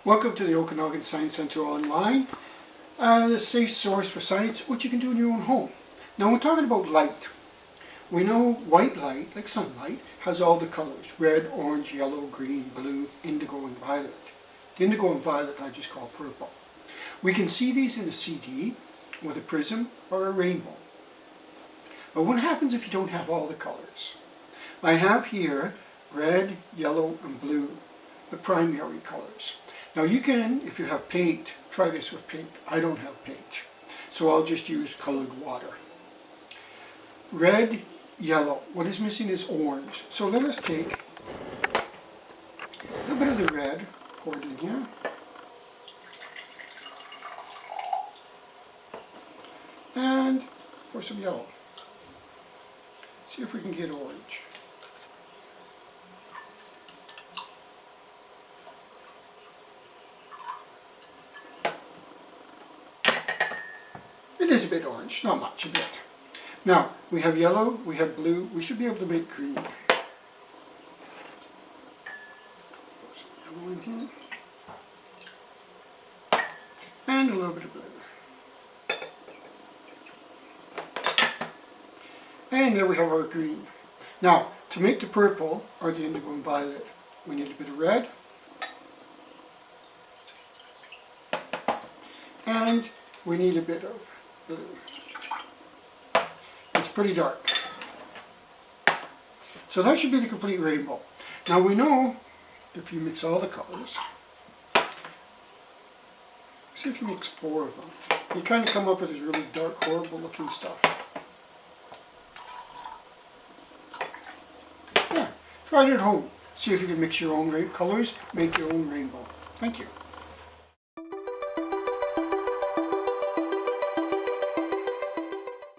Welcome to the Okanagan Science Center Online, a safe source for science, which you can do in your own home. Now we're talking about light. We know white light, like sunlight, has all the colors: red, orange, yellow, green, blue, indigo, and violet. The indigo and violet I just call purple. We can see these in a CD, with a prism, or a rainbow. But what happens if you don't have all the colors? I have here red, yellow, and blue, the primary colors. Now you can, if you have paint, try this with paint. I don't have paint, so I'll just use colored water. Red, yellow. What is missing is orange. So let us take a little bit of the red, pour it in here. And pour some yellow. See if we can get orange. It is a bit orange, not much, a bit. Now, we have yellow, we have blue, we should be able to make green. Put some yellow in here. And a little bit of blue. And there we have our green. Now, to make the purple, or the indigo and violet, we need a bit of red. And we need a bit of blue. It's pretty dark. So that should be the complete rainbow. Now we know, if you mix all the colors, see if you mix 4 of them, you kind of come up with this really dark, horrible looking stuff. Yeah, try it at home. See if you can mix your own colors, make your own rainbow. Thank you.